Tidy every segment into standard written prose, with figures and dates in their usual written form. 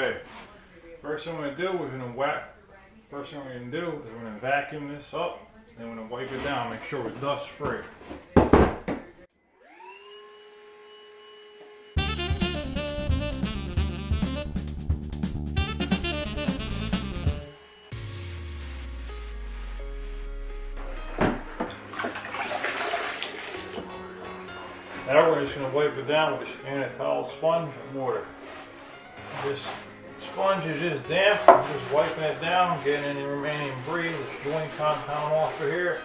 Okay, first thing we're gonna do, we're gonna vacuum this up, and we're gonna wipe it down, make sure it's dust free. Now we're just going to wipe it down with a Tile sponge and mortar. This sponge is just damp. I'm just wiping it down, getting any remaining debris, this joint compound off of here.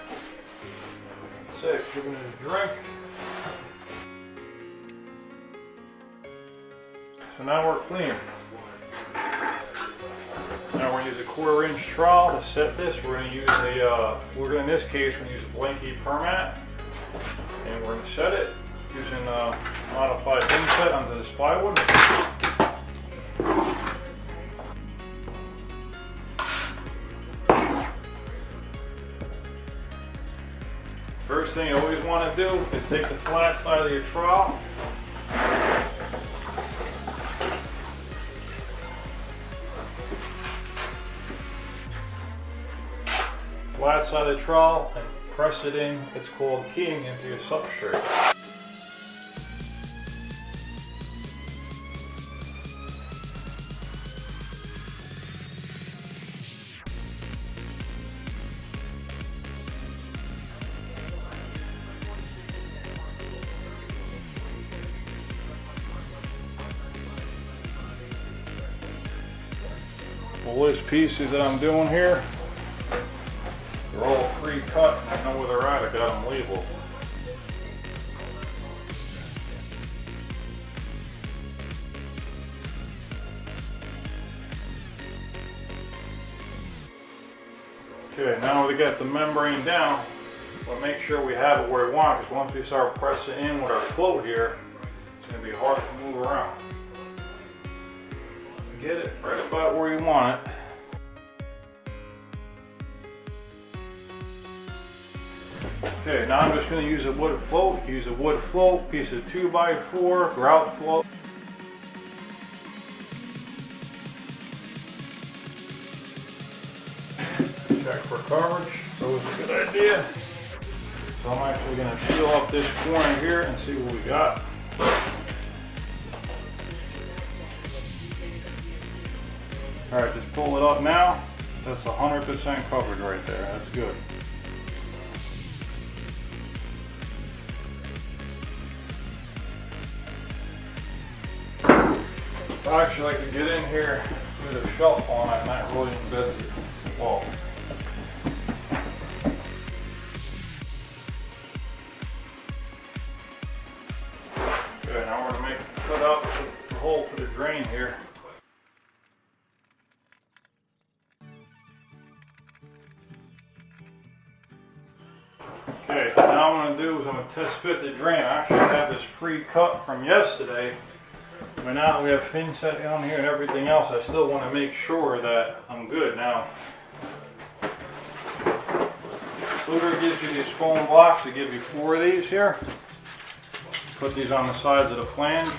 That's it, giving it a drink. So now we're clean. Now we're going to use a 1/4 inch trowel to set this. We're going to use in this case, we're going to use a blanky permat. And we're going to set it using a modified inset onto this plywood. First thing you always want to do is take the flat side of your trowel, and press it in. It's called keying into your substrate. All these pieces that I'm doing here, they're all pre-cut. I know where they're at. I got them labeled. Okay, now we got the membrane down, we'll make sure we have it where we want, because once we start pressing in with our float here, it's going to be hard to move around. So get it right about where you want it. Okay, now I'm just going to use a wood float. Use a wood float, piece of 2x4 grout float. Check for coverage. That was a good idea. So I'm actually going to peel up this corner here and see what we got. Alright, just pull it up now. That's 100% coverage right there. That's good. I actually like to get in here with a shelf on it, and that really embeds the wall. Okay, now we're going to cut out the hole for the drain here. Okay, so now what I'm going to do is I'm going to test fit the drain. I actually have this pre-cut from yesterday. But now that we have fin set on here and everything else, I still want to make sure that I'm good. Now, Fluter gives you these foam blocks. They give you 4 of these here. Put these on the sides of the flange,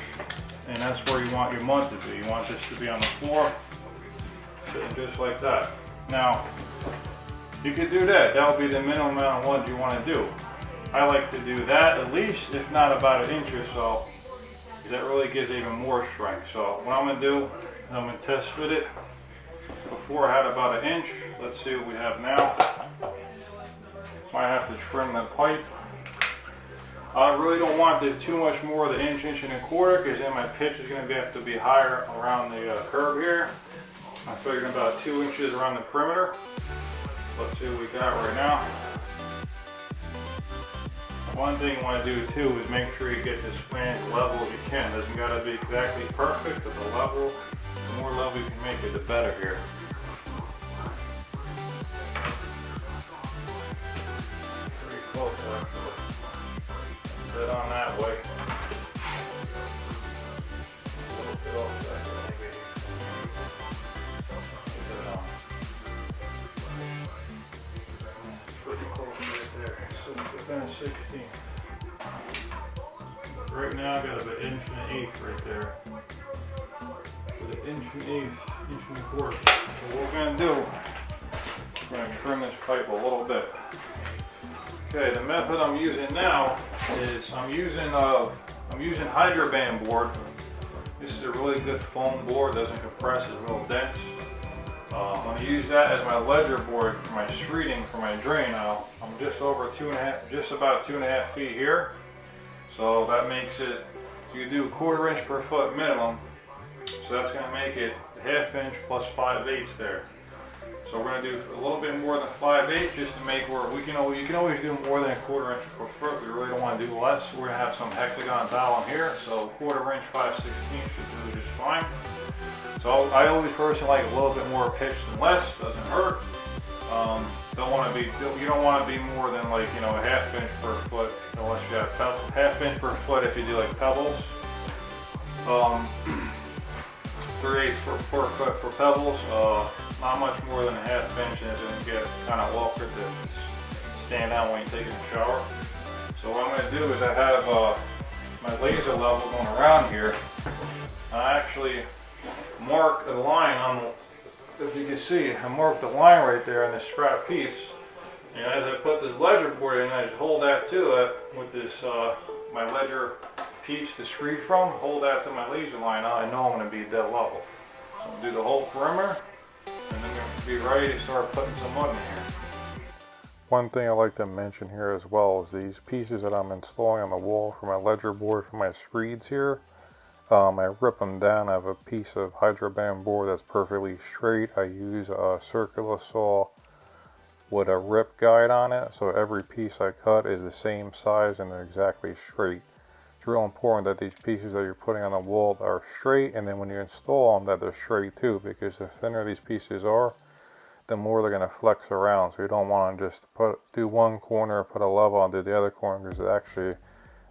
and that's where you want your mud to be. You want this to be on the floor, sitting just like that. Now, you could do that. That would be the minimum amount of mud you want to do. I like to do that at least, if not about 1 inch or so. That really gives it even more strength. So what I'm going to do is I'm going to test fit it. Before I had about 1 inch. Let's see what we have now. Might have to trim the pipe. I really don't want too much more of the inch and 1/4, because then my pitch is going to have to be higher around the curve here. I'm figuring about 2 inches around the perimeter. Let's see what we got right now. One thing you want to do too is make sure you get this flange level as you can. It doesn't got to be exactly perfect, but the more level you can make it, the better here. Pretty close actually. Put it on that way. A little bit off that maybe. Put it on. Pretty close right there. So within 16. Right now I got about 1 1/8 inch right there. With 1 1/8 inch 1/8, 1.25 inch. So what we're going to do, we're going to trim this pipe a little bit. Okay, the method I'm using now is I'm using Hydraband board. This is a really good foam board, doesn't compress, it's real dense. I'm going to use that as my ledger board for my screeding for my drain. Now I'm just over just about 2.5 feet here. So that makes it, so you do 1/4 inch per foot minimum. So that's going to make it 1/2 inch plus 5/8 there. So we're going to do a little bit more than 5/8 just to make where you can always do more than 1/4 inch per foot. We really don't want to do less. We're going to have some hexagon tile in here, so 1/4 inch 5/16 should do just fine. So I always personally like a little bit more pitch than less. Doesn't hurt. You don't want to be more than like 1/2 inch per foot unless you have 1/2 inch per foot if you do like pebbles. 3/8 per foot for pebbles. Not much more than 1/2 inch, and it's going to get kind of awkward to stand out when you're taking a shower. So what I'm going to do is I have my laser level going around here. I actually mark a line on the, if you can see, I marked the line right there on this scrap piece. And as I put this ledger board in, I just hold that to it with this, my ledger piece to screed from, hold that to my laser line. Now I know I'm going to be dead level. So I'm going to do the whole perimeter, and then we'll be ready to start putting some mud in here. One thing I like to mention here as well is these pieces that I'm installing on the wall for my ledger board for my screeds here. I rip them down. I have a piece of Hydraband board that's perfectly straight. I use a circular saw with a rip guide on it, so every piece I cut is the same size and they're exactly straight. It's real important that these pieces that you're putting on the wall are straight, and then when you install them that they're straight too, because the thinner these pieces are, the more they're going to flex around. So you don't want to just do one corner, put a level, and do the other corner, because actually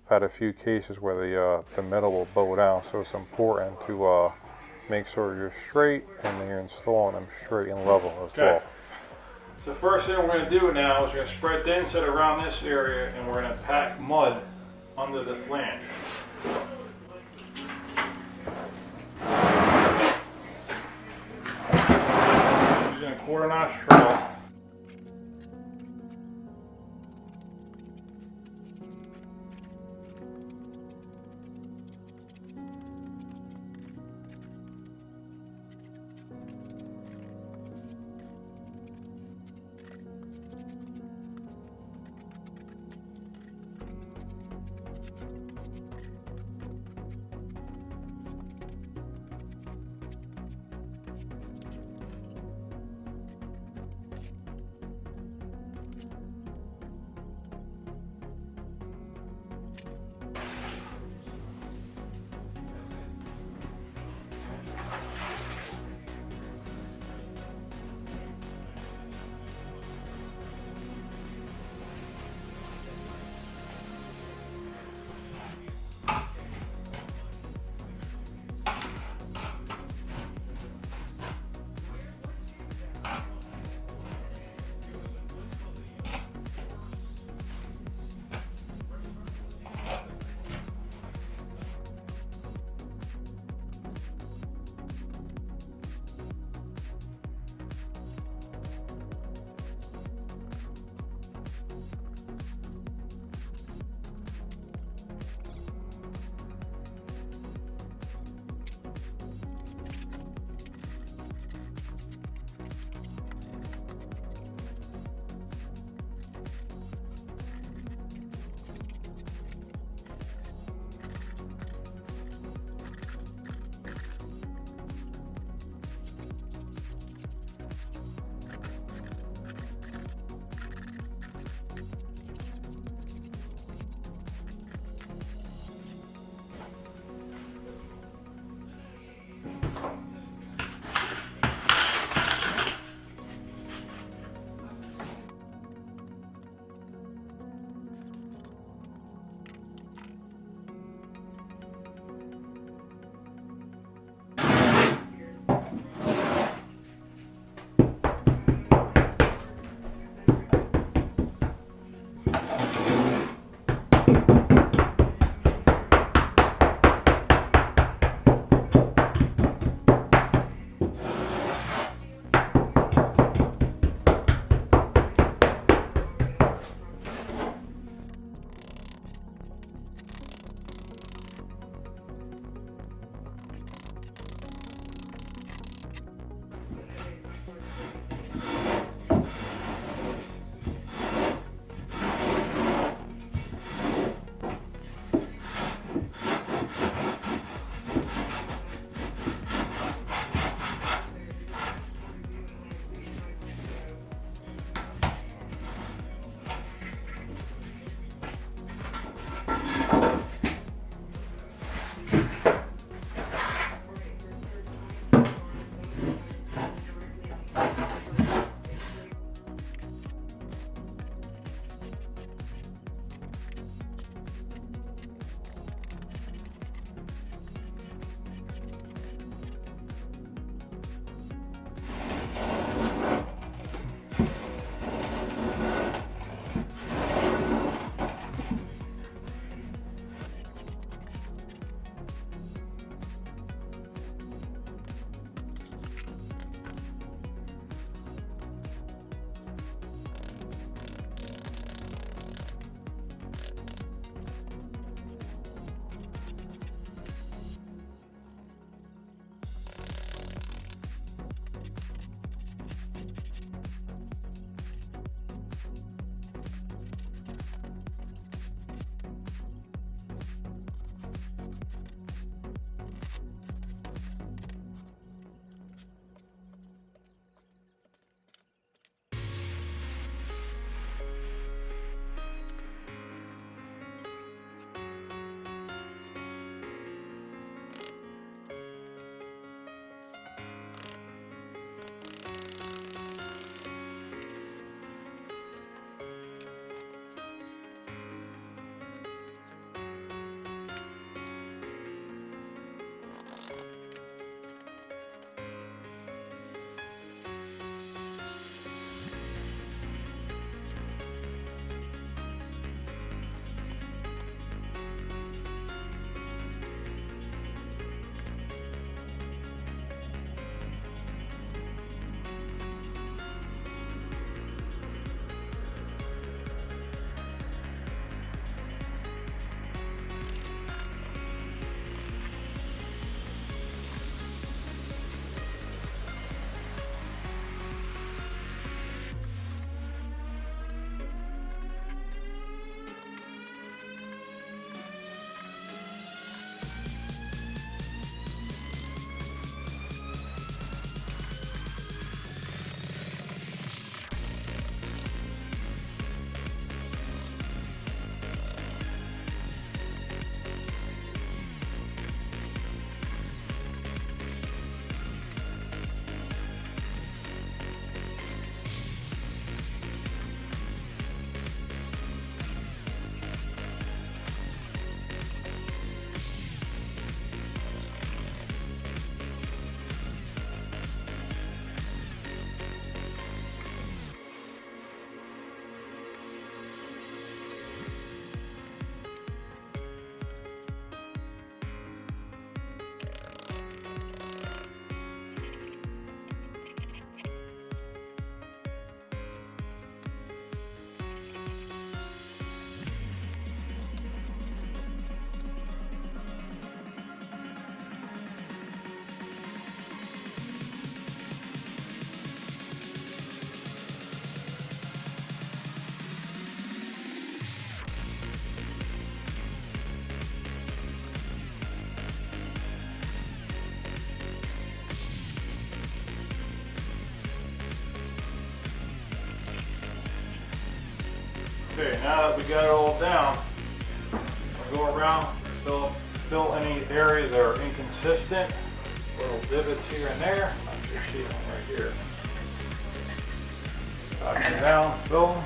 I've had a few cases where the metal will bow down. So it's important to make sure you're straight and then you're installing them straight and level as well. So the first thing we're going to do now is we're going to spread the inside around this area, and we're going to pack mud under the flange. Using a 1/4 notch drill. Okay, now that we got it all down, I'll go around, fill any areas that are inconsistent, little divots here and there. I should see them right here. Knock them down, fill them.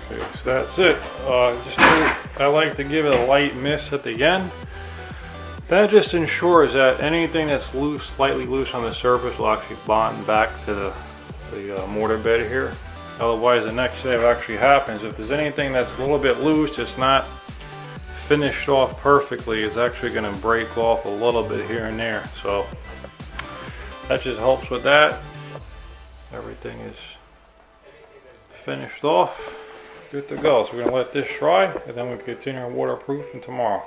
Okay, so that's it. I like to give it a light mist at the end. That just ensures that anything that's loose, slightly loose on the surface will actually bond back to the mortar bed here. Otherwise, the next step actually happens. If there's anything that's a little bit loose, it's not finished off perfectly, it's actually going to break off a little bit here and there. So that just helps with that. Everything is finished off, good to go. So we're going to let this dry and then we'll continue our waterproofing tomorrow.